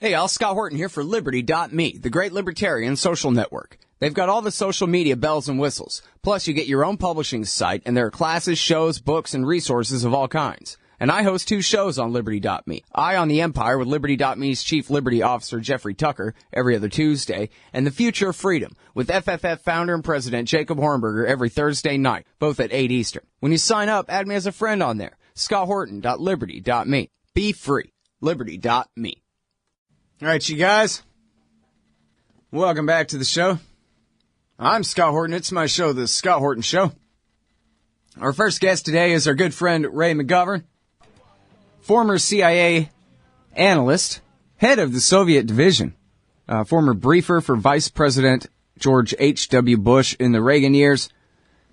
Hey, all, Scott Horton here for Liberty.me, the great libertarian social network. They've got all the social media bells and whistles. Plus, you get your own publishing site, and there are classes, shows, books, and resources of all kinds. And I host 2 shows on Liberty.me. Eye on the Empire with Liberty.me's Chief Liberty Officer Jeffrey Tucker every other Tuesday, and The Future of Freedom with FFF founder and president Jacob Hornberger every Thursday night, both at 8 Eastern. When you sign up, add me as a friend on there. ScottHorton.Liberty.me. Be free. Liberty.me. All right, you guys. Welcome back to the show. I'm Scott Horton. It's my show, The Scott Horton Show. Our first guest today is our good friend Ray McGovern, former CIA analyst, head of the Soviet division, former briefer for Vice President George H.W. Bush in the Reagan years,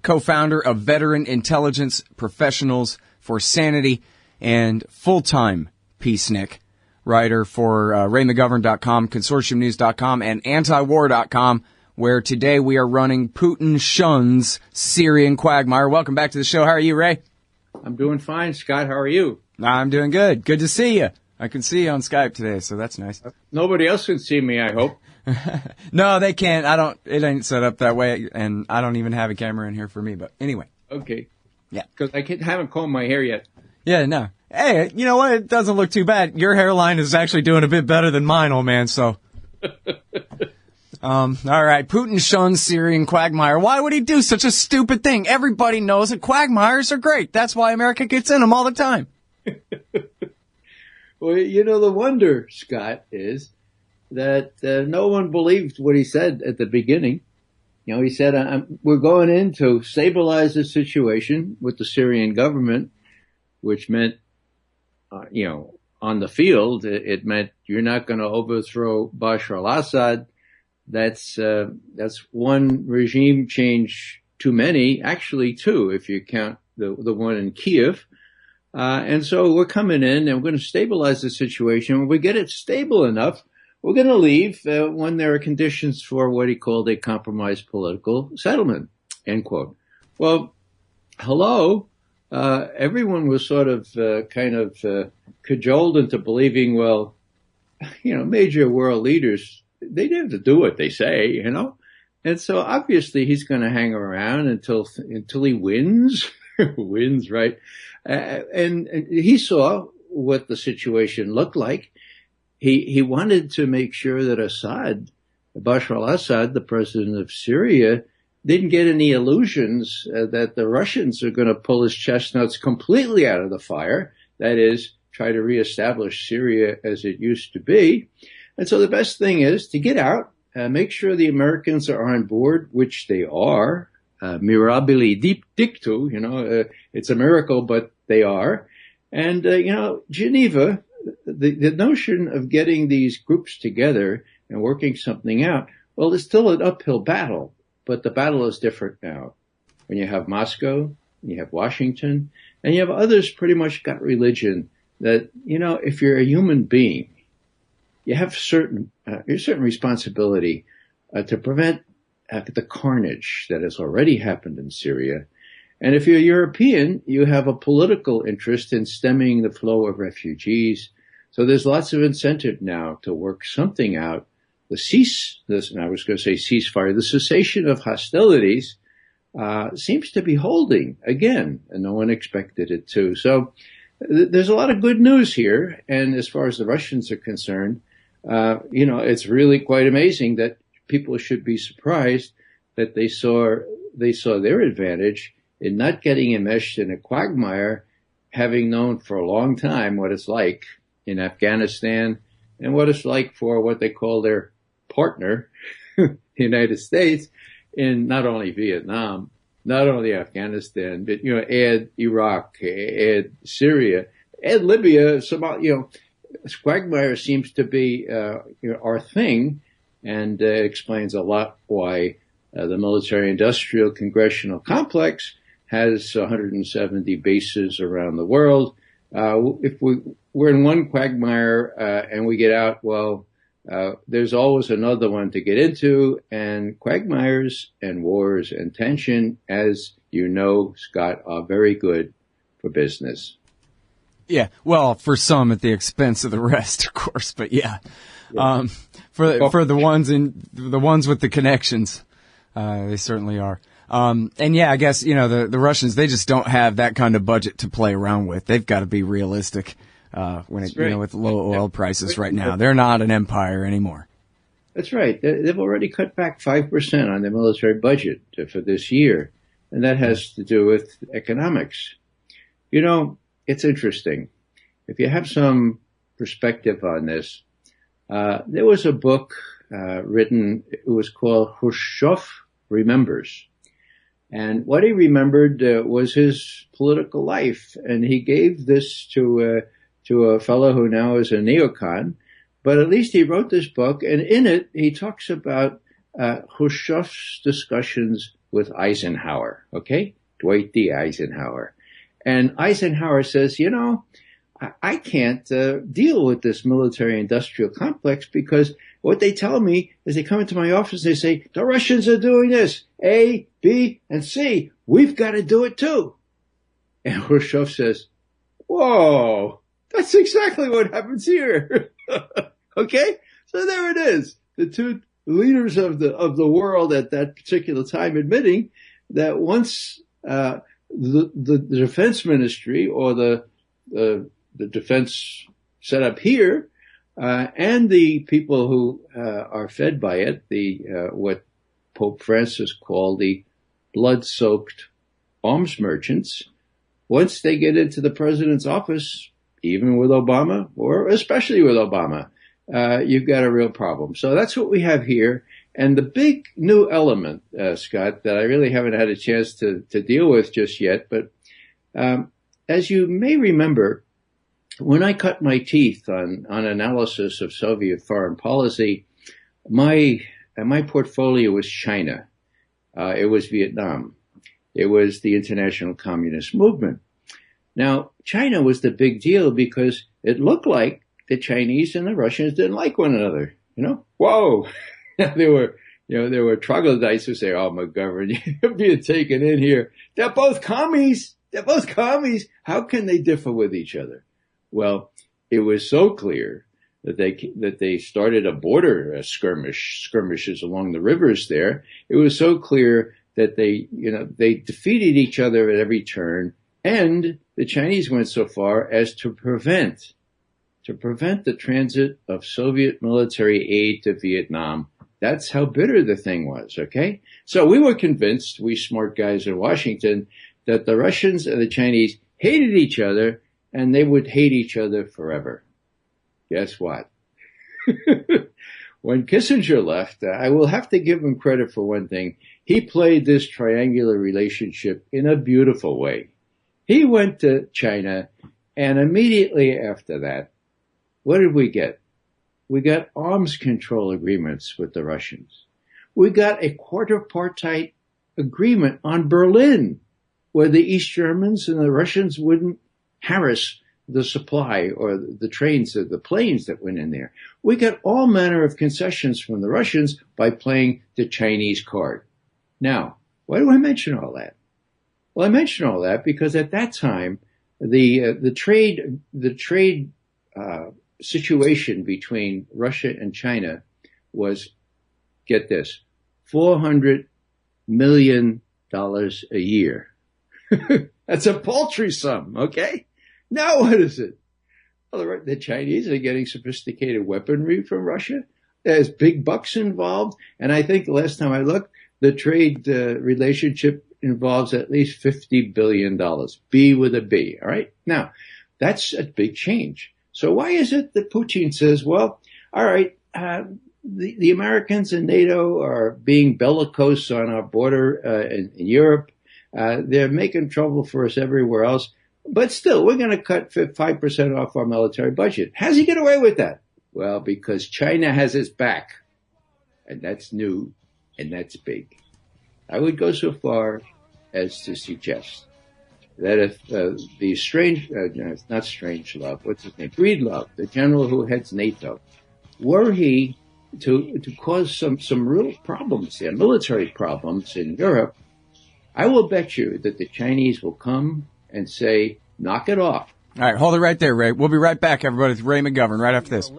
co-founder of Veteran Intelligence Professionals for Sanity, and full-time peacenik writer for RayMcGovern.com, ConsortiumNews.com, and Antiwar.com, where today we are running Putin shuns Syrian quagmire. Welcome back to the show. How are you, Ray? I'm doing fine, Scott. How are you? I'm doing good. Good to see you. I can see you on Skype today, so that's nice. Nobody else can see me, I hope. No, they can't. It ain't set up that way, and I don't even have a camera in here for me, but anyway. Okay. Yeah. Because I haven't combed my hair yet. Yeah, no. Hey, you know what? It doesn't look too bad. Your hairline is actually doing a bit better than mine, old man, so. All right. Putin shuns Syrian quagmire. Why would he do such a stupid thing? Everybody knows that quagmires are great. That's why America gets in them all the time. Well, you know, the wonder, Scott, is that no one believed what he said at the beginning. You know, he said, we're going in to stabilize the situation with the Syrian government, which meant, on the field, it meant you're not going to overthrow Bashar al-Assad. That's one regime change too many, actually 2, if you count the one in Kiev. And so we're coming in and we're going to stabilize the situation. When we get it stable enough, we're going to leave when there are conditions for what he called a compromised political settlement, end quote. Well, hello. Everyone was sort of cajoled into believing, well, major world leaders, they have to do what they say, and so obviously he's going to hang around until he wins, right? And he saw what the situation looked like. He wanted to make sure that Bashar al-Assad, the president of Syria, didn't get any illusions that the Russians are going to pull his chestnuts completely out of the fire. That is, try to reestablish Syria as it used to be. And so the best thing is to get out, make sure the Americans are on board, which they are. Mirabili dictu, it's a miracle, but they are. And, Geneva, the notion of getting these groups together and working something out, well, it's still an uphill battle. But the battle is different now. When you have Moscow, you have Washington, and you have others pretty much got religion that, if you're a human being, you have certain responsibility to prevent the carnage that has already happened in Syria. And if you're European, you have a political interest in stemming the flow of refugees. So there's lots of incentive now to work something out. The ceasefire, the cessation of hostilities, seems to be holding again, and no one expected it to. So there's a lot of good news here. And as far as the Russians are concerned, it's really quite amazing that people should be surprised that they saw their advantage in not getting enmeshed in a quagmire, having known for a long time what it's like in Afghanistan and what it's like for what they call their partner, the United States, in not only Vietnam, not only Afghanistan, but, add Iraq, add Syria, add Libya, Somalia, quagmire seems to be, our thing, and explains a lot why the military-industrial congressional complex has 170 bases around the world. If we're in one quagmire and we get out, well, there's always another one to get into, and quagmires and wars and tension, as you know, Scott, are very good for business. Yeah, well, for some at the expense of the rest, of course, but yeah. For the ones with the connections, they certainly are. And yeah, I guess, the Russians, they just don't have that kind of budget to play around with. They've got to be realistic, with low oil prices right now. They're not an empire anymore. That's right. They've already cut back 5% on their military budget for this year. And that has to do with economics. It's interesting. If you have some perspective on this, there was a book written, it was called Khrushchev Remembers. And what he remembered was his political life. And he gave this to a fellow who now is a neocon. But at least he wrote this book, and in it, he talks about Khrushchev's discussions with Eisenhower, okay? Dwight D. Eisenhower. And Eisenhower says, I can't deal with this military-industrial complex because what they tell me is they come into my office and they say, the Russians are doing this, A, B, and C. We've got to do it too. And Khrushchev says, whoa, that's exactly what happens here. Okay? So there it is. The two leaders of the world at that particular time admitting that once the defense ministry or the defense set up here and the people who are fed by it, what Pope Francis called the blood-soaked arms merchants, once they get into the president's office, even with Obama, or especially with Obama, you've got a real problem. So that's what we have here. And the big new element, Scott, that I really haven't had a chance to deal with just yet, but as you may remember, when I cut my teeth on analysis of Soviet foreign policy, my portfolio was China. It was Vietnam. It was the international communist movement. Now, China was the big deal because it looked like the Chinese and the Russians didn't like one another. Whoa! There were troglodytes who say, "Oh, McGovern, you're being taken in here. They're both commies. They're both commies. How can they differ with each other?" Well, it was so clear that they started a border skirmishes along the rivers there. It was so clear that they defeated each other at every turn, and the Chinese went so far as to prevent the transit of Soviet military aid to Vietnam. That's how bitter the thing was, okay? So we were convinced, we smart guys in Washington, that the Russians and the Chinese hated each other and they would hate each other forever. Guess what? When Kissinger left, I will have to give him credit for one thing. He played this triangular relationship in a beautiful way. He went to China, and immediately after that, what did we get? We got arms control agreements with the Russians. We got a quadripartite agreement on Berlin, where the East Germans and the Russians wouldn't harass the supply or the trains or the planes that went in there. We got all manner of concessions from the Russians by playing the Chinese card. Now, why do I mention all that? Well, I mention all that because at that time, the trade situation between Russia and China was, get this, $400 million a year. That's a paltry sum, okay? Now what is it? Well, the Chinese are getting sophisticated weaponry from Russia. There's big bucks involved. And I think the last time I looked, the trade relationship involves at least $50 billion. B with a B, all right? Now, that's a big change. So why is it that Putin says, well, all right, the Americans and NATO are being bellicose on our border in Europe. They're making trouble for us everywhere else. But still, we're going to cut 5% off our military budget. How's he get away with that? Well, because China has his back. And that's new, and that's big. I would go so far as to suggest that if the not Strangelove, what's his name? Breedlove, the general who heads NATO, were he to cause some real problems there, military problems in Europe, I will bet you that the Chinese will come and say, knock it off. All right, hold it right there, Ray. We'll be right back, everybody, with Ray McGovern right after this.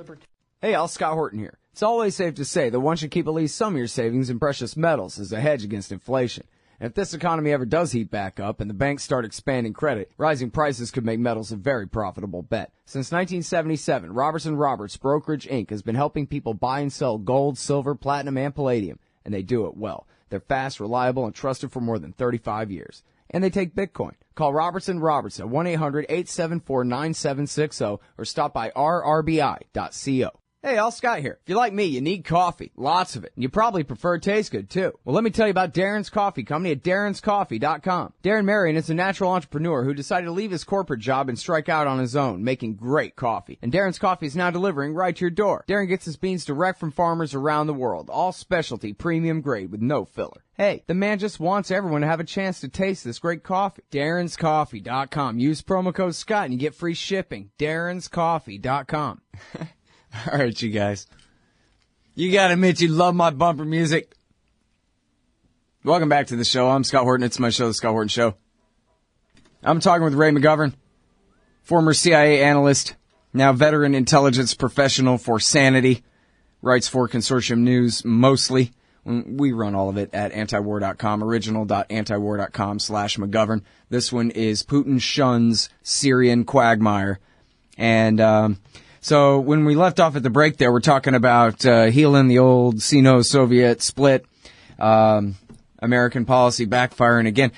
Hey, y'all, Scott Horton here. It's always safe to say that one should keep at least some of your savings in precious metals as a hedge against inflation. And if this economy ever does heat back up and the banks start expanding credit, rising prices could make metals a very profitable bet. Since 1977, Robertson Roberts Brokerage Inc. has been helping people buy and sell gold, silver, platinum, and palladium, and they do it well. They're fast, reliable, and trusted for more than 35 years. And they take Bitcoin. Call Robertson Roberts at 1-800-874-9760 or stop by rrbi.co. Hey, all, Scott here. If you're like me, you need coffee. Lots of it. And you probably prefer it tastes good, too. Well, let me tell you about Darren's Coffee Company at darrenscoffee.com. Darren Marion is a natural entrepreneur who decided to leave his corporate job and strike out on his own, making great coffee. And Darren's Coffee is now delivering right to your door. Darren gets his beans direct from farmers around the world. All specialty, premium grade with no filler. Hey, the man just wants everyone to have a chance to taste this great coffee. darrenscoffee.com. Use promo code Scott and you get free shipping. darrenscoffee.com. All right, you guys. You gotta admit you love my bumper music. Welcome back to the show. I'm Scott Horton. It's my show, The Scott Horton Show. I'm talking with Ray McGovern, former CIA analyst, now veteran intelligence professional for Sanity, writes for Consortium News mostly. We run all of it at antiwar.com, original.antiwar.com/McGovern. This one is Putin shuns Syrian quagmire. And, so when we left off at the break there, we're talking about healing the old Sino-Soviet split, American policy backfiring again.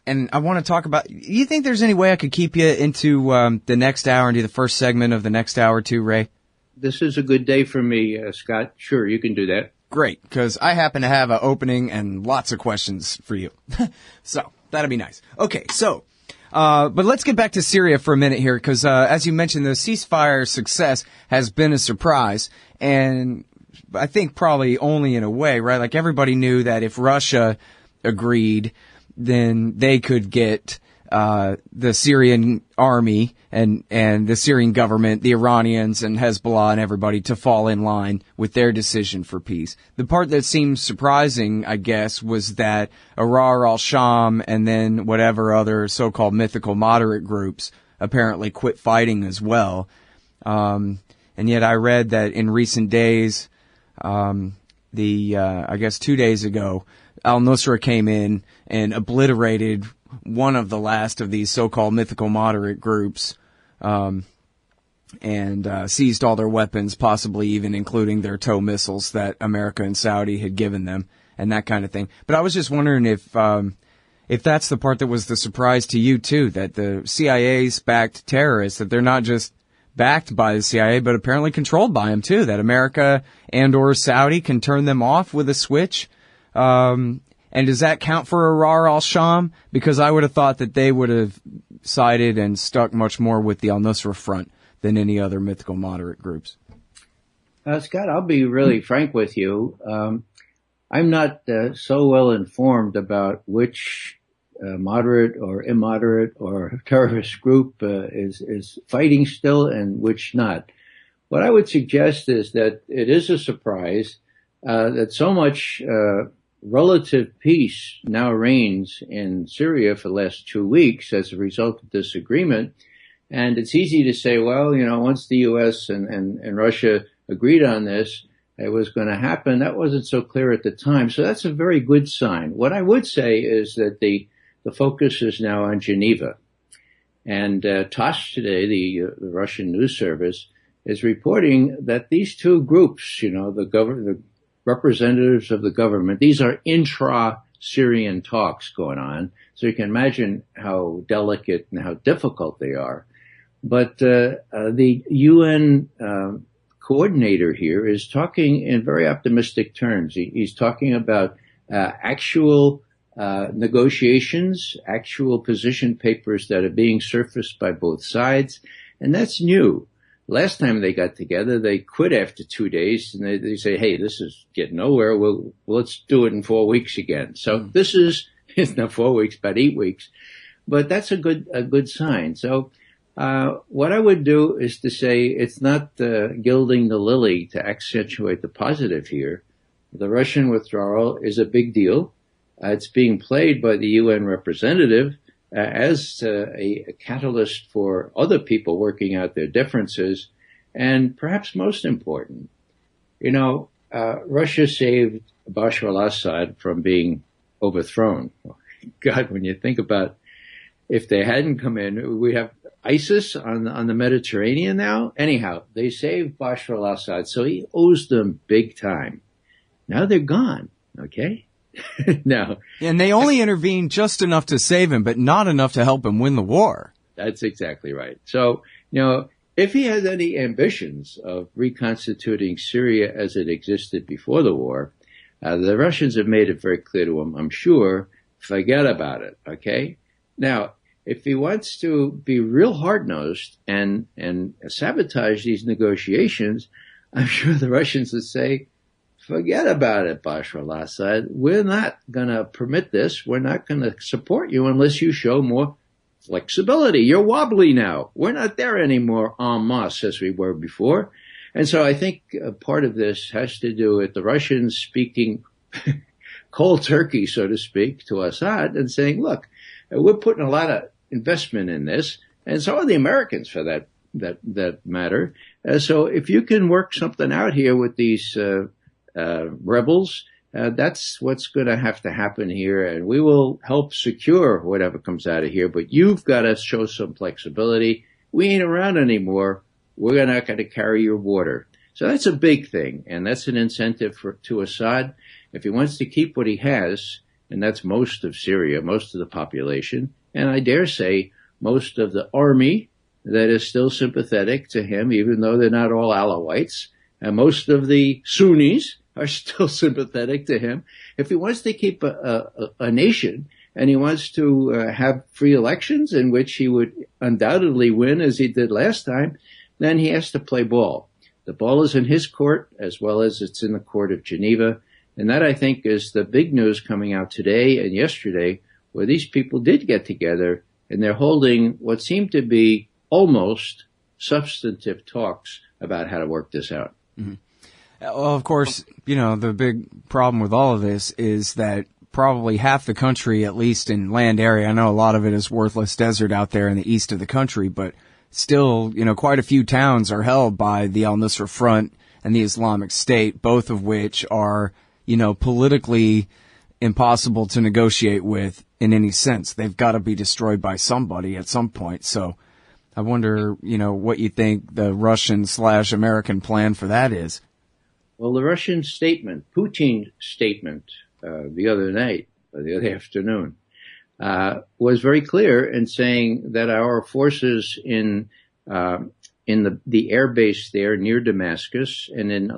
And I want to talk about, you think there's any way I could keep you into the next hour and do the first segment of the next hour too, Ray? This is a good day for me, Scott. Sure, you can do that. Great, because I happen to have an opening and lots of questions for you. So that'd be nice. Okay, so... but let's get back to Syria for a minute here, because as you mentioned, the ceasefire success has been a surprise, and I think probably only in a way, right? Like everybody knew that if Russia agreed, then they could get the Syrian army and the Syrian government, the Iranians and Hezbollah and everybody to fall in line with their decision for peace. The part that seemed surprising, I guess, was that Ahrar al-Sham and then whatever other so-called mythical moderate groups apparently quit fighting as well. And yet I read that in recent days, I guess 2 days ago, al-Nusra came in and obliterated one of the last of these so-called mythical moderate groups, and seized all their weapons, possibly even including their tow missiles that America and Saudi had given them, and that kind of thing. But I was just wondering if that's the part that was the surprise to you too, that the CIA's backed terrorists, that they're not just backed by the CIA, but apparently controlled by them too, that America and or Saudi can turn them off with a switch. And does that count for Ahrar al-Sham? Because I would have thought that they would have sided and stuck much more with the al-Nusra front than any other mythical moderate groups. Scott, I'll be really frank with you. I'm not so well informed about which moderate or immoderate or terrorist group is fighting still and which not. What I would suggest is that it is a surprise that so much relative peace now reigns in Syria for the last 2 weeks as a result of this agreement. And it's easy to say, well, once the U.S. and Russia agreed on this, it was going to happen. That wasn't so clear at the time. So that's a very good sign. What I would say is that the focus is now on Geneva. And TASS today, the Russian news service, is reporting that these two groups, the representatives of the government, these are intra-Syrian talks going on. So you can imagine how delicate and how difficult they are. But the UN coordinator here is talking in very optimistic terms. He's talking about actual negotiations, actual position papers that are being surfaced by both sides, and that's new. Last time they got together, they quit after 2 days, and they say, hey, this is getting nowhere. Let's do it in 4 weeks again. So this is, it's not 4 weeks, but 8 weeks. But that's a good sign. So what I would do is to say it's not gilding the lily to accentuate the positive here. The Russian withdrawal is a big deal. It's being played by the UN representative, as a catalyst for other people working out their differences. And perhaps most important, Russia saved Bashar al-Assad from being overthrown. God, when you think about if they hadn't come in, we have ISIS on the Mediterranean now. Anyhow, they saved Bashar al-Assad, so he owes them big time. Now they're gone, okay? Now, and they only intervened just enough to save him, but not enough to help him win the war. That's exactly right. So, if he has any ambitions of reconstituting Syria as it existed before the war, the Russians have made it very clear to him, I'm sure, forget about it, okay? Now, if he wants to be real hard-nosed and sabotage these negotiations, I'm sure the Russians would say, forget about it, Bashar al-Assad. We're not going to permit this. We're not going to support you unless you show more flexibility. You're wobbly now. We're not there anymore en masse as we were before. And so I think part of this has to do with the Russians speaking cold turkey, so to speak, to Assad and saying, look, we're putting a lot of investment in this, and so are the Americans for that matter. So if you can work something out here with these rebels, that's what's going to have to happen here, and we will help secure whatever comes out of here, but you've got to show some flexibility. We ain't around anymore. We're not going to carry your water. So that's a big thing, and that's an incentive to Assad. If he wants to keep what he has, and that's most of Syria, most of the population, and I dare say most of the army that is still sympathetic to him, even though they're not all Alawites, and most of the Sunnis are still sympathetic to him. If he wants to keep a nation and he wants to have free elections in which he would undoubtedly win as he did last time, then he has to play ball. The ball is in his court as well as it's in the court of Geneva. And that, I think, is the big news coming out today and yesterday, where these people did get together and they're holding what seemed to be almost substantive talks about how to work this out. Mm-hmm. Well, of course, the big problem with all of this is that probably half the country, at least in land area, I know a lot of it is worthless desert out there in the east of the country, but still, quite a few towns are held by the al-Nusra Front and the Islamic State, both of which are, politically impossible to negotiate with in any sense. They've got to be destroyed by somebody at some point. So I wonder, what you think the Russian/American plan for that is. Well, the Russian statement, Putin's statement, the other night, or the other afternoon, was very clear in saying that our forces in the air base there near Damascus and in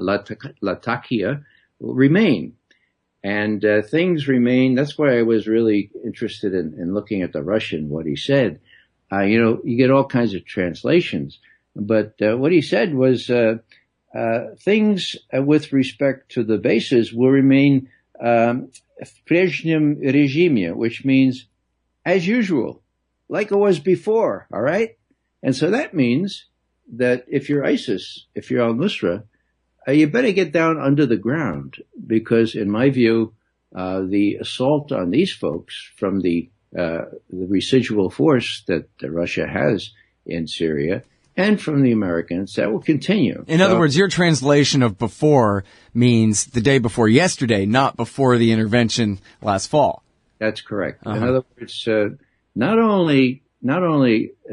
Latakia remain. And things remain. That's why I was really interested in looking at the Russian, what he said. You get all kinds of translations. But what he said was things with respect to the bases will remain в прежнем режиме, which means as usual, like it was before, all right? And so that means that if you're ISIS, if you're al-Nusra, you better get down under the ground because, in my view, the assault on these folks from the residual force that Russia has in Syria and from the Americans, that will continue. In other words, your translation of before means the day before yesterday, not before the intervention last fall. That's correct. In other words, not only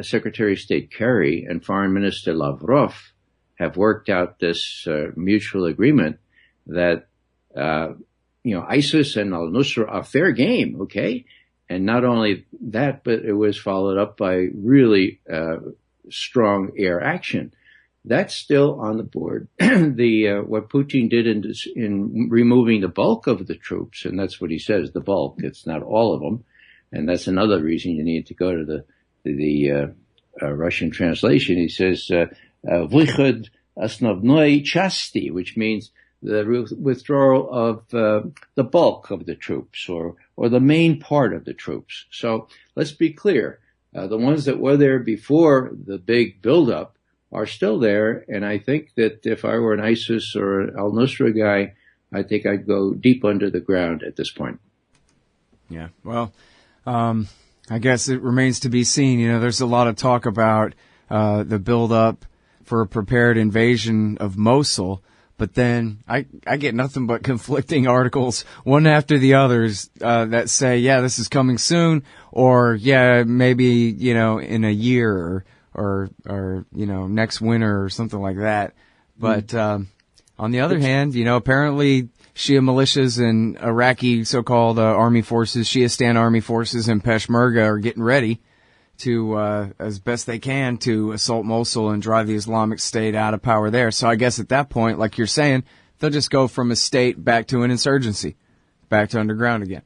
Secretary of State Kerry and Foreign Minister Lavrov have worked out this mutual agreement that ISIS and al-Nusra are fair game, okay? And not only that, but it was followed up by really strong air action. That's still on the board. What Putin did in removing the bulk of the troops, and that's what he says, the bulk. It's not all of them, and that's another reason you need to go to the Russian translation. He says "Vychod osnovnoi chasti," which means the withdrawal of the bulk of the troops, or the main part of the troops. So let's be clear: the ones that were there before the big buildup are still there, and I think that if I were an ISIS or an al-Nusra guy, I think I'd go deep under the ground at this point. Yeah, well, I guess it remains to be seen. You know, there's a lot of talk about the build-up for a prepared invasion of Mosul, but then I get nothing but conflicting articles, one after the others, that say, yeah, this is coming soon, or yeah, maybe, you know, in a year, or you know, next winter or something like that. But on the other hand, you know, apparently Shia militias and Iraqi so-called army forces, Shiistan army forces and Peshmerga are getting ready to, as best they can, to assault Mosul and drive the Islamic State out of power there. So I guess at that point, like you're saying, they'll just go from a state back to an insurgency, back to underground again.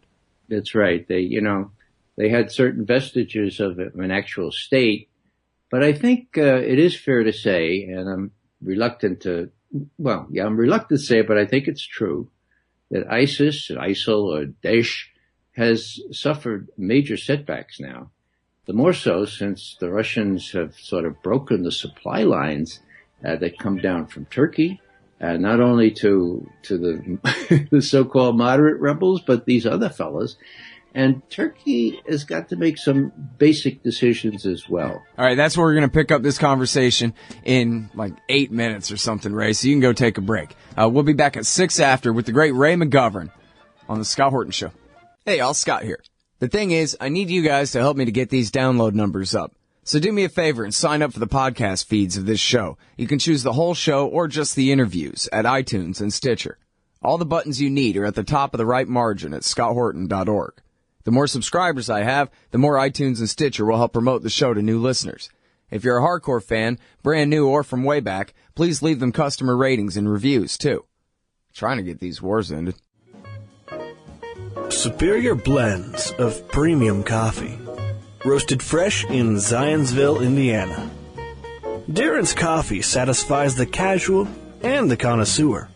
That's right. They had certain vestiges of an actual state, but I think it is fair to say, and I'm reluctant to say it, but I think it's true, that ISIS, ISIL, or Daesh has suffered major setbacks now. The more so since the Russians have sort of broken the supply lines that come down from Turkey, not only to the the so-called moderate rebels, but these other fellas. And Turkey has got to make some basic decisions as well. All right, that's where we're going to pick up this conversation in like 8 minutes or something, Ray, so you can go take a break. We'll be back at 6 after with the great Ray McGovern on the Scott Horton Show. Hey, y'all, Scott here. The thing is, I need you guys to help me to get these download numbers up. So do me a favor and sign up for the podcast feeds of this show. You can choose the whole show or just the interviews at iTunes and Stitcher. All the buttons you need are at the top of the right margin at scotthorton.org. The more subscribers I have, the more iTunes and Stitcher will help promote the show to new listeners. If you're a hardcore fan, brand new or from way back, please leave them customer ratings and reviews, too. I'm trying to get these wars ended. Superior blends of premium coffee. Roasted fresh in Zionsville, Indiana. Darren's Coffee satisfies the casual and the connoisseur.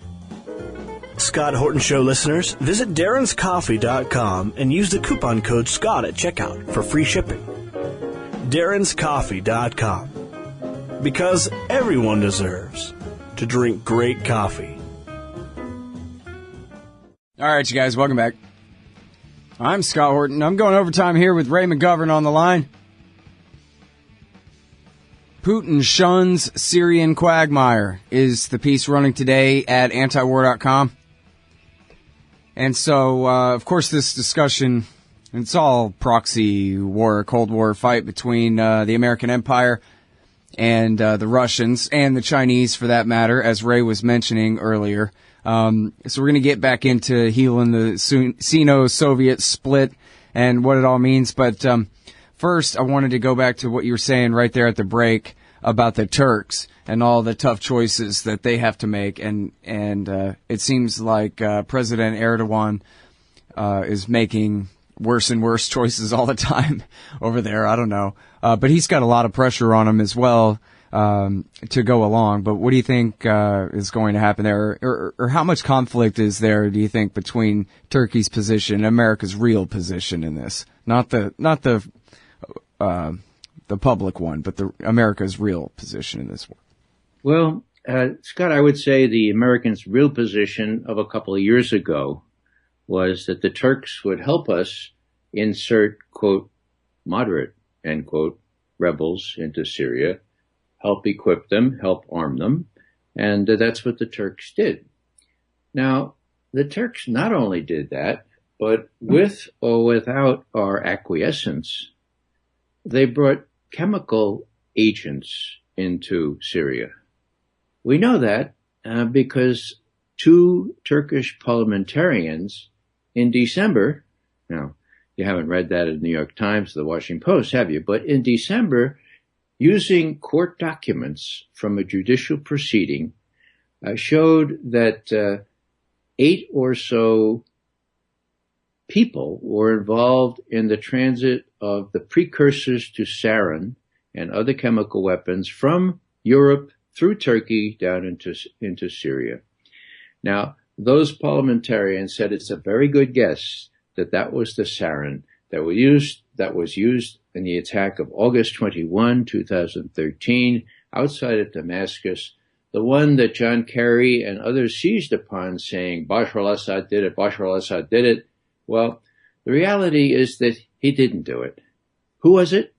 Scott Horton Show listeners, visit darrenscoffee.com and use the coupon code SCOTT at checkout for free shipping. darrenscoffee.com. Because everyone deserves to drink great coffee. All right, you guys, welcome back. I'm Scott Horton. I'm going overtime here with Ray McGovern on the line. Putin shuns Syrian quagmire is the piece running today at antiwar.com. And so, of course, this discussion, it's all proxy war, Cold War fight between the American empire and the Russians and the Chinese, for that matter, as Ray was mentioning earlier. So we're going to get back into healing the Sino-Soviet split and what it all means. But first, I wanted to go back to what you were saying right there at the break about the Turks and all the tough choices that they have to make. And it seems like President Erdogan is making worse and worse choices all the time over there. I don't know. But he's got a lot of pressure on him as well to go along. But what do you think is going to happen there? Or how much conflict is there, do you think, between Turkey's position and America's real position in this? Not the public one, but America's real position in this one. Well, Scott, I would say the Americans' real position of a couple of years ago was that the Turks would help us insert, quote, moderate, end quote, rebels into Syria, help equip them, help arm them, and that's what the Turks did. Now, the Turks not only did that, but with or without our acquiescence, they brought chemical agents into Syria. We know that because two Turkish parliamentarians in December, now you haven't read that in the New York Times or the Washington Post, have you? But in December, using court documents from a judicial proceeding, showed that 8 or so people were involved in the transit of the precursors to sarin and other chemical weapons from Europe through Turkey down into Syria. Now, those parliamentarians said it's a very good guess that that was the sarin that was used in the attack of August 21, 2013, outside of Damascus, the one that John Kerry and others seized upon, saying Bashar al-Assad did it, Bashar al-Assad did it. Well, the reality is that he didn't do it. Who was it?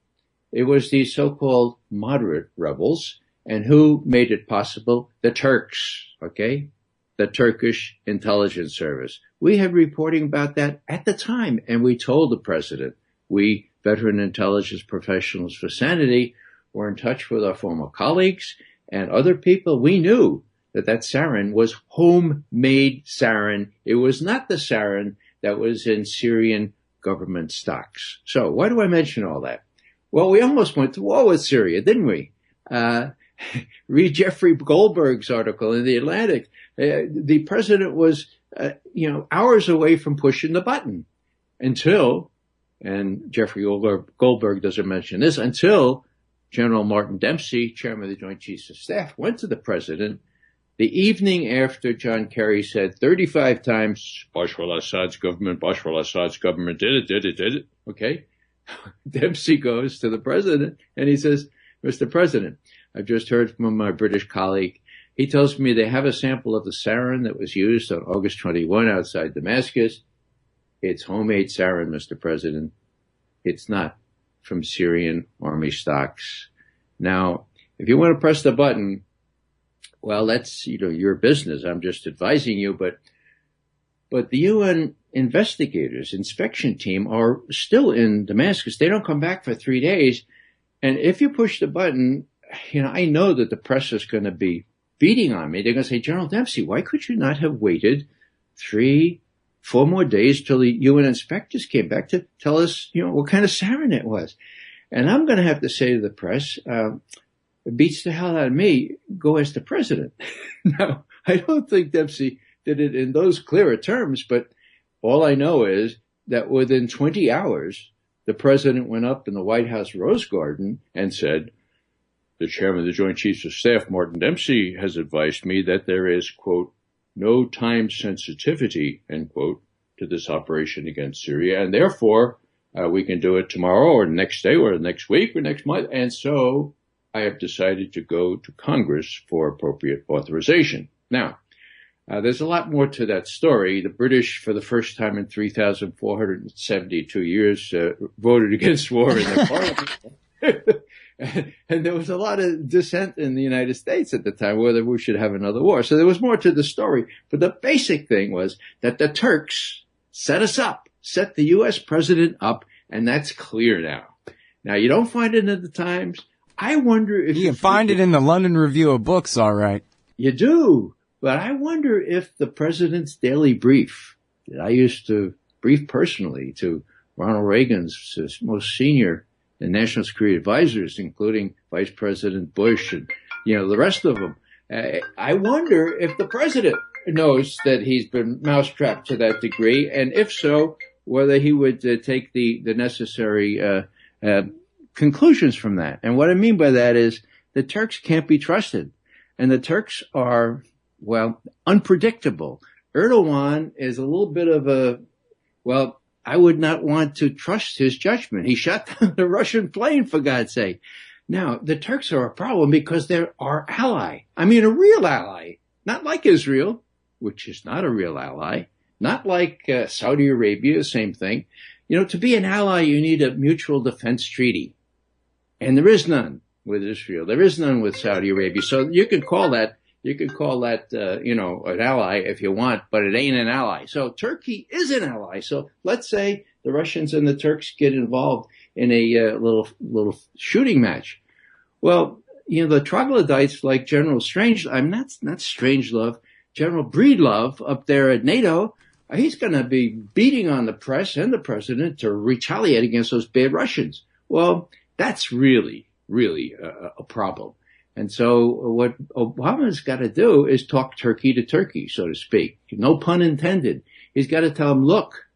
It was these so-called moderate rebels. And who made it possible? The Turks, okay? The Turkish intelligence service. We had reporting about that at the time, and we told the president. We, veteran intelligence professionals for Sanity, were in touch with our former colleagues and other people. We knew that that sarin was homemade sarin. It was not the sarin that was in Syrian government stocks. So why do I mention all that? Well, we almost went to war with Syria, didn't we? Read Jeffrey Goldberg's article in the Atlantic. The president was, hours away from pushing the button until, and Jeffrey Goldberg doesn't mention this, until General Martin Dempsey, chairman of the Joint Chiefs of Staff, went to the president the evening after John Kerry said 35 times, Bashar al-Assad's government did it. Okay. Dempsey goes to the president and he says, Mr. President, I've just heard from my British colleague. He tells me they have a sample of the sarin that was used on August 21 outside Damascus. It's homemade sarin, Mr. President. It's not from Syrian army stocks. Now, if you want to press the button, well, that's, your business. I'm just advising you, but the UN investigators, inspection team are still in Damascus. They don't come back for 3 days. And if you push the button, I know that the press is going to be beating on me. They're going to say, General Dempsey, why could you not have waited 3-4 more days till the UN inspectors came back to tell us, what kind of sarin it was? And I'm going to have to say to the press, it beats the hell out of me. Go ask the president. Now, I don't think Dempsey did it in those clearer terms, but all I know is that within 20 hours, the president went up in the White House Rose Garden and said, the chairman of the Joint Chiefs of Staff, Martin Dempsey, has advised me that there is, quote, no time sensitivity, end quote, to this operation against Syria. And therefore, we can do it tomorrow or the next day or the next week or next month. And so I have decided to go to Congress for appropriate authorization. Now, there's a lot more to that story. The British, for the first time in 3,472 years, voted against war in their parliament. And there was a lot of dissent in the United States at the time whether we should have another war. So there was more to the story. But the basic thing was that the Turks set us up, set the U.S. president up, and that's clear now. Now, you don't find it in the Times. I wonder if you can find it in the London Review of Books, all right. You do. But I wonder if the president's daily brief that I used to brief personally to Ronald Reagan's most senior and national security advisors, including Vice President Bush and, the rest of them. I wonder if the president knows that he's been mousetrapped to that degree. And if so, whether he would take the necessary conclusions from that. And what I mean by that is the Turks can't be trusted. And the Turks are, unpredictable. Erdogan is a little bit of I would not want to trust his judgment. He shot down the Russian plane, for God's sake. Now, the Turks are a problem because they're our ally. I mean, a real ally. Not like Israel, which is not a real ally. Not like Saudi Arabia, same thing. To be an ally, you need a mutual defense treaty. And there is none with Israel. There is none with Saudi Arabia. So you can call that an ally if you want, but it ain't an ally. So Turkey is an ally. So let's say the Russians and the Turks get involved in a little shooting match. Well, the troglodytes like General not Strangelove, General Breedlove up there at NATO, he's going to be beating on the press and the president to retaliate against those bad Russians. Well, that's really, really a problem. And so what Obama's got to do is talk turkey to turkey, so to speak. No pun intended. He's got to tell them, look,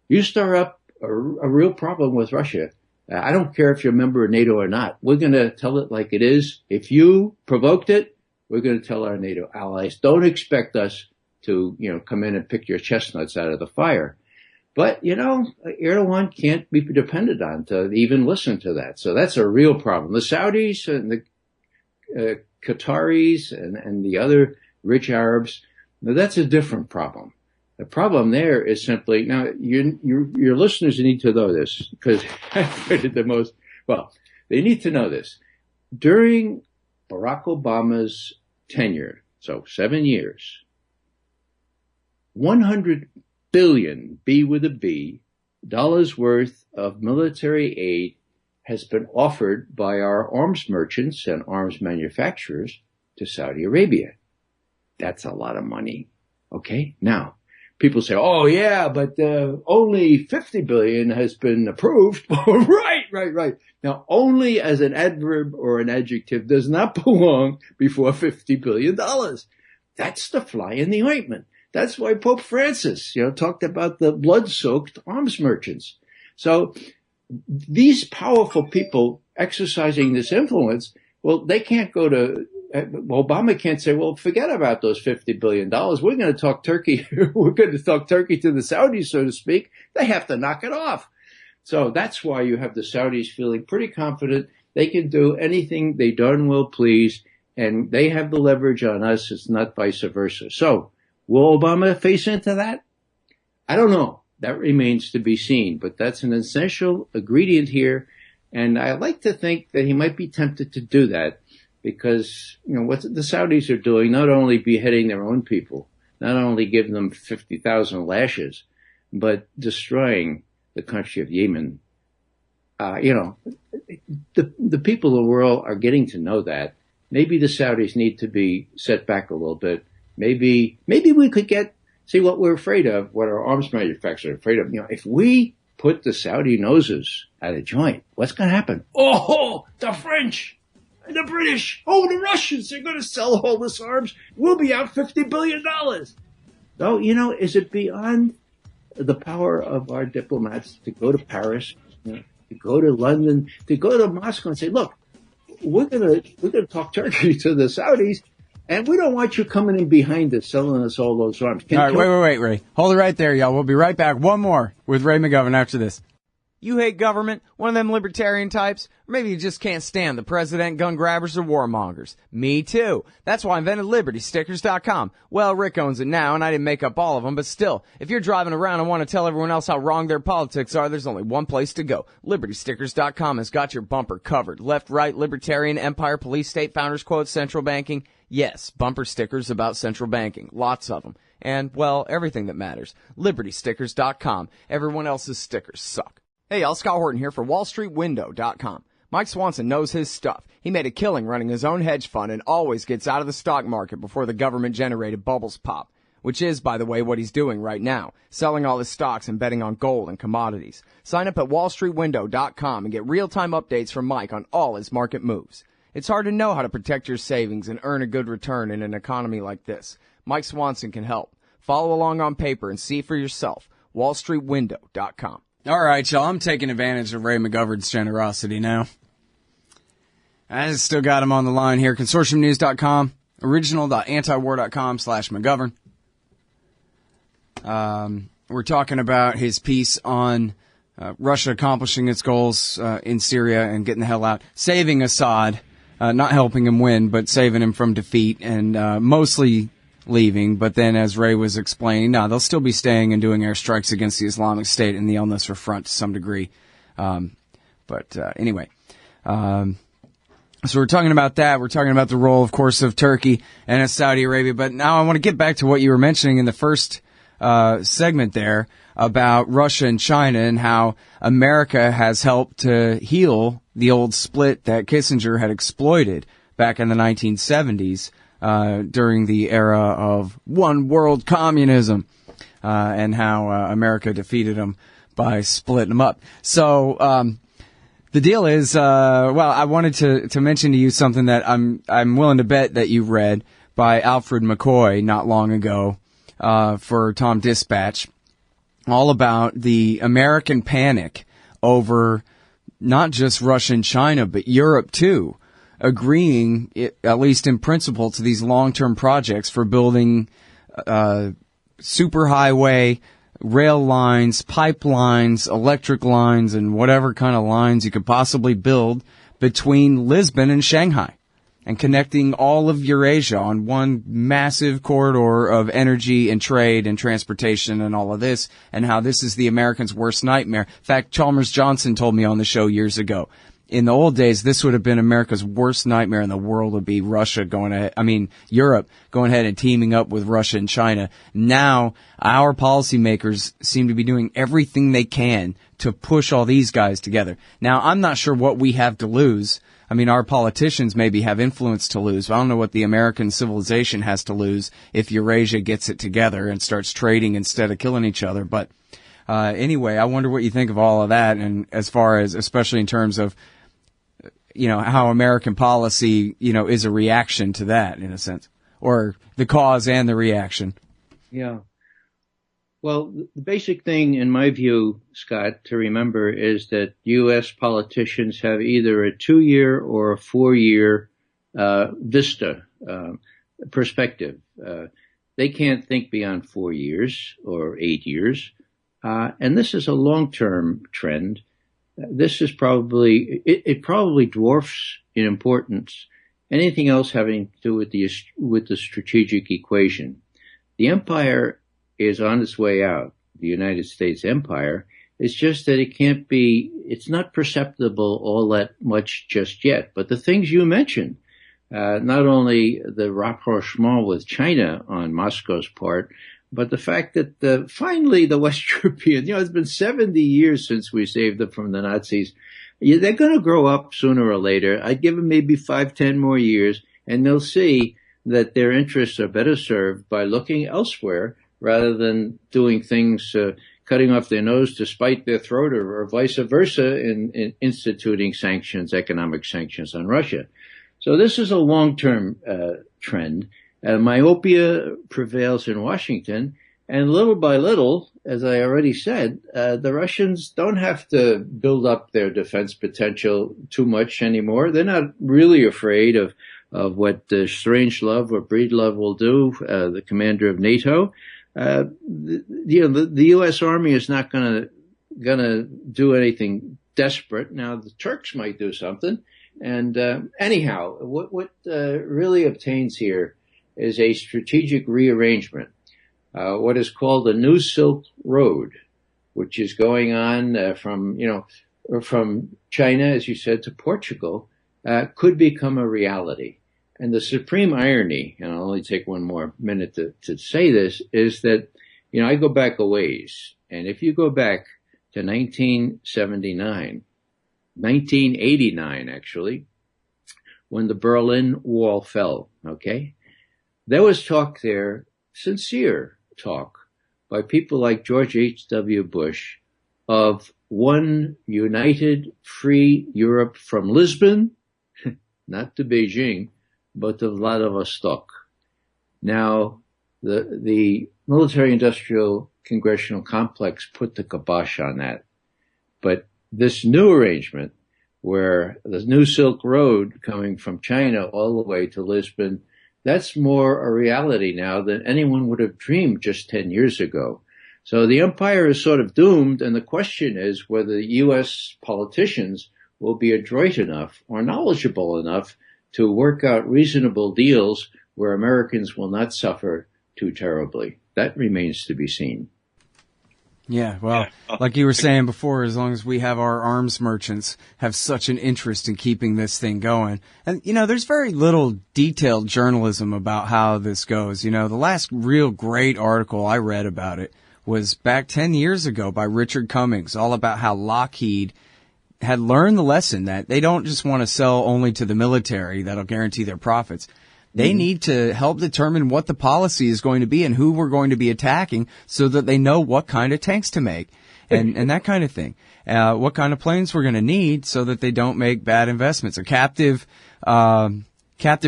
you stir up a real problem with Russia. I don't care if you're a member of NATO or not. We're going to tell it like it is. If you provoked it, we're going to tell our NATO allies, don't expect us to, come in and pick your chestnuts out of the fire. But, Erdogan can't be depended on to even listen to that. So that's a real problem. The Saudis and the Qataris and the other rich Arabs, now that's a different problem. The problem there is simply, now your listeners need to know this because they need to know this. During Barack Obama's tenure, so 7 years, 100 billion, B with a B, dollars worth of military aid has been offered by our arms merchants and arms manufacturers to Saudi Arabia. That's a lot of money. Okay. Now, people say, oh yeah, but only 50 billion has been approved. Right. Now, only as an adverb or an adjective does not belong before $50 billion. That's the fly in the ointment. That's why Pope Francis, talked about the blood-soaked arms merchants. So these powerful people exercising this influence, well, they can't go to, Obama can't say, well, forget about those $50 billion. We're going to talk Turkey. We're going to talk Turkey to the Saudis, so to speak. They have to knock it off. So that's why you have the Saudis feeling pretty confident they can do anything they darn well please, and they have the leverage on us. It's not vice versa. So will Obama face into that? I don't know. That remains to be seen, but that's an essential ingredient here. And I like to think that he might be tempted to do that because, what the Saudis are doing, not only beheading their own people, not only giving them 50,000 lashes, but destroying the country of Yemen. The people of the world are getting to know that. Maybe the Saudis need to be set back a little bit. Maybe we could see what we're afraid of, what our arms manufacturers are afraid of. If we put the Saudi noses at a joint, what's going to happen? Oh, the French, the British, the Russians, they're going to sell all this arms. We'll be out $50 billion. So, is it beyond the power of our diplomats to go to Paris, to go to London, to go to Moscow and say, look, we're going to talk Turkey to the Saudis, and we don't want you coming in behind us selling us all those arms. All right, wait, Ray. Hold it right there, y'all. We'll be right back. One more with Ray McGovern after this. You hate government? One of them libertarian types? Or maybe you just can't stand the president, gun grabbers, or warmongers. Me too. That's why I invented LibertyStickers.com. Well, Rick owns it now, and I didn't make up all of them, but still, if you're driving around and want to tell everyone else how wrong their politics are, there's only one place to go. LibertyStickers.com has got your bumper covered. Left, right, libertarian, empire, police, state, founders, quotes, central banking. Yes, bumper stickers about central banking. Lots of them. And, well, everything that matters. LibertyStickers.com. Everyone else's stickers suck. Hey, y'all, Scott Horton here for WallStreetWindow.com. Mike Swanson knows his stuff. He made a killing running his own hedge fund and always gets out of the stock market before the government-generated bubbles pop, which is, by the way, what he's doing right now, selling all his stocks and betting on gold and commodities. Sign up at WallStreetWindow.com and get real-time updates from Mike on all his market moves. It's hard to know how to protect your savings and earn a good return in an economy like this. Mike Swanson can help. Follow along on paper and see for yourself. WallStreetWindow.com. All right, y'all, I'm taking advantage of Ray McGovern's generosity now. I still got him on the line here. ConsortiumNews.com, original.antiwar.com/McGovern. We're talking about his piece on Russia accomplishing its goals in Syria and getting the hell out, saving Assad, not helping him win, but saving him from defeat and mostly leaving. But then, as Ray was explaining, they'll still be staying and doing airstrikes against the Islamic State and the al-Nusra Front to some degree. Anyway, so we're talking about that. We're talking about the role, of course, of Turkey and Saudi Arabia. But now I want to get back to what you were mentioning in the first segment there about Russia and China and how America has helped to heal the old split that Kissinger had exploited back in the 1970s. During the era of one world communism, and how America defeated them by splitting them up. So the deal is, I wanted to mention to you something that I'm willing to bet that you read by Alfred McCoy not long ago for Tom Dispatch, all about the American panic over not just Russia and China, but Europe too, agreeing, at least in principle, to these long-term projects for building superhighway, rail lines, pipelines, electric lines, and whatever kind of lines you could possibly build between Lisbon and Shanghai. and connecting all of Eurasia on one massive corridor of energy and trade and transportation and all of this, and how this is the Americans' worst nightmare. In fact, Chalmers Johnson told me on the show years ago, in the old days, this would have been America's worst nightmare in the world, would be Europe going ahead and teaming up with Russia and China. Now, our policymakers seem to be doing everything they can to push all these guys together. Now, I'm not sure what we have to lose. I mean, our politicians maybe have influence to lose, but I don't know what the American civilization has to lose if Eurasia gets it together and starts trading instead of killing each other. But anyway, I wonder what you think of all of that, and as far as, especially in terms of, how American policy, is a reaction to that, in a sense, or the cause and the reaction. Yeah. Well, the basic thing, in my view, Scott, to remember is that U.S. politicians have either a 2-year or a 4-year vista, perspective. They can't think beyond 4 years or 8 years. And this is a long-term trend. This is probably, it probably dwarfs in importance anything else having to do with the strategic equation. The empire is on its way out, the United States empire. It's just that it's not perceptible all that much just yet. But the things you mentioned, not only the rapprochement with China on Moscow's part, but the fact that finally the West European, it's been 70 years since we saved them from the Nazis. They're going to grow up sooner or later. I'd give them maybe 5-10 more years, and they'll see that their interests are better served by looking elsewhere rather than doing things, cutting off their nose to spite their throat, or vice versa, in instituting sanctions, economic sanctions on Russia. So this is a long-term trend. Myopia prevails in Washington, and little by little, as I already said, the Russians don't have to build up their defense potential too much anymore. They're not really afraid of what Strangelove or Breedlove will do, the commander of NATO. The U.S. Army is not gonna do anything desperate. Now, the Turks might do something. And anyhow, what really obtains here is a strategic rearrangement, what is called the New Silk Road, which is going on from China, as you said, to Portugal, could become a reality. And the supreme irony, and I'll only take one more minute to say this, is that, I go back a ways. And if you go back to 1989 actually, when the Berlin Wall fell, okay? There was talk there, sincere talk, by people like George H.W. Bush of one united, free Europe from Lisbon, not to Beijing, but to Vladivostok. Now, the military-industrial congressional complex put the kibosh on that. But this new arrangement, where the New Silk Road coming from China all the way to Lisbon, that's more a reality now than anyone would have dreamed just 10 years ago. So the empire is sort of doomed, and the question is whether U.S. politicians will be adroit enough or knowledgeable enough to work out reasonable deals where Americans will not suffer too terribly. That remains to be seen. Yeah, well, like you were saying before, as long as we have our arms merchants have such an interest in keeping this thing going. And, there's very little detailed journalism about how this goes. The last real great article I read about it was back 10 years ago by Richard Cummings, all about how Lockheed had learned the lesson that they don't just want to sell only to the military that'll guarantee their profits. They need to help determine what the policy is going to be and who we're going to be attacking so that they know what kind of tanks to make and that kind of thing. What kind of planes we're going to need so that they don't make bad investments. A captive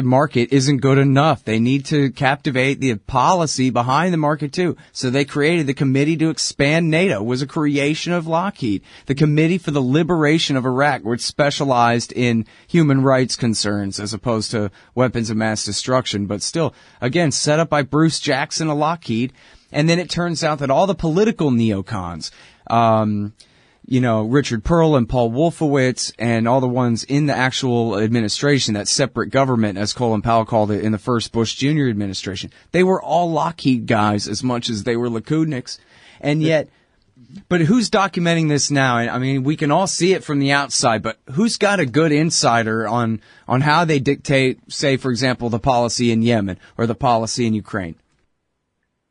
market isn't good enough. They need to captivate the policy behind the market too. So they created the Committee to Expand NATO. It was a creation of Lockheed. The Committee for the Liberation of Iraq, which specialized in human rights concerns as opposed to weapons of mass destruction. But still, again, set up by Bruce Jackson of Lockheed. And then it turns out that all the political neocons, Richard Pearl and Paul Wolfowitz and all the ones in the actual administration, that separate government, as Colin Powell called it in the first Bush Jr. administration. They were all Lockheed guys as much as they were Likudniks. And yet, but who's documenting this now? I mean, we can all see it from the outside, but who's got a good insider on how they dictate, say, for example, the policy in Yemen or the policy in Ukraine?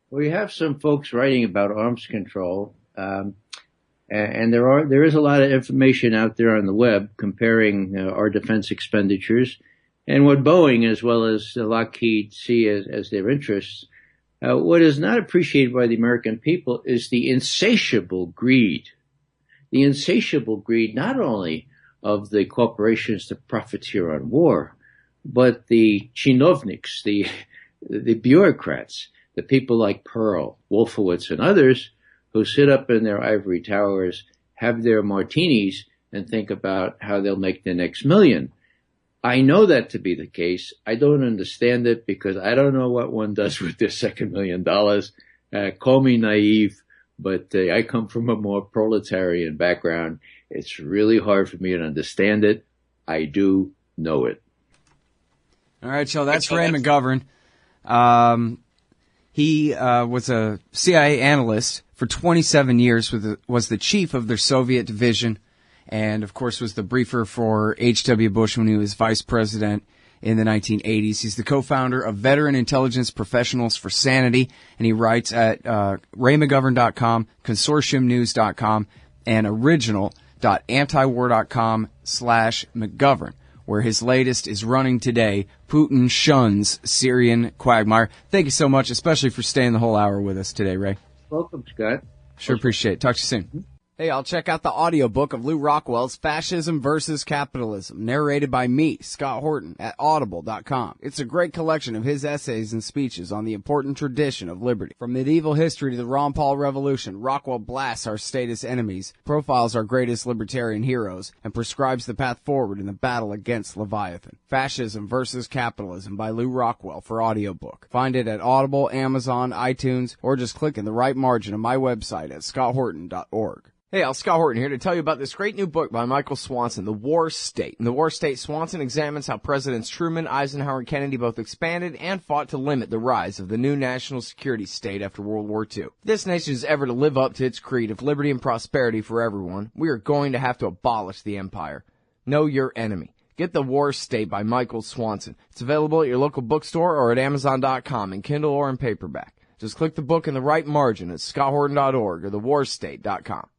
Well, you have some folks writing about arms control. And there is a lot of information out there on the web comparing our defense expenditures and what Boeing as well as Lockheed see as their interests. What is not appreciated by the American people is the insatiable greed. The insatiable greed not only of the corporations that profiteer on war, but the chinovniks, the bureaucrats, the people like Pearl, Wolfowitz, and others who sit up in their ivory towers, have their martinis, and think about how they'll make the next million. I know that to be the case. I don't understand it because I don't know what one does with their second $1 million. Call me naive, but I come from a more proletarian background. It's really hard for me to understand it. I do know it. All right, so that's Ray McGovern. He was a CIA analyst for 27 years, was the chief of their Soviet division, and of course was the briefer for H.W. Bush when he was vice president in the 1980s. He's the co-founder of Veteran Intelligence Professionals for Sanity, and he writes at raymcgovern.com, consortiumnews.com, and original.antiwar.com/McGovern, where his latest is running today, Putin Shuns Syrian Quagmire. Thank you so much, especially for staying the whole hour with us today, Ray. Welcome, Scott. Sure appreciate it. Talk to you soon. Hey, I'll check out the audiobook of Lou Rockwell's Fascism versus Capitalism, narrated by me, Scott Horton, at audible.com. It's a great collection of his essays and speeches on the important tradition of liberty. From medieval history to the Ron Paul Revolution, Rockwell blasts our statist enemies, profiles our greatest libertarian heroes, and prescribes the path forward in the battle against Leviathan. Fascism versus Capitalism by Lou Rockwell for audiobook. Find it at Audible, Amazon, iTunes, or just click in the right margin of my website at scotthorton.org. Hey, Al, Scott Horton here to tell you about this great new book by Michael Swanson, The War State. In The War State, Swanson examines how Presidents Truman, Eisenhower, and Kennedy both expanded and fought to limit the rise of the new national security state after World War II. If this nation is ever to live up to its creed of liberty and prosperity for everyone, we are going to have to abolish the empire. Know your enemy. Get The War State by Michael Swanson. It's available at your local bookstore or at Amazon.com in Kindle or in paperback. Just click the book in the right margin at scotthorton.org or thewarstate.com.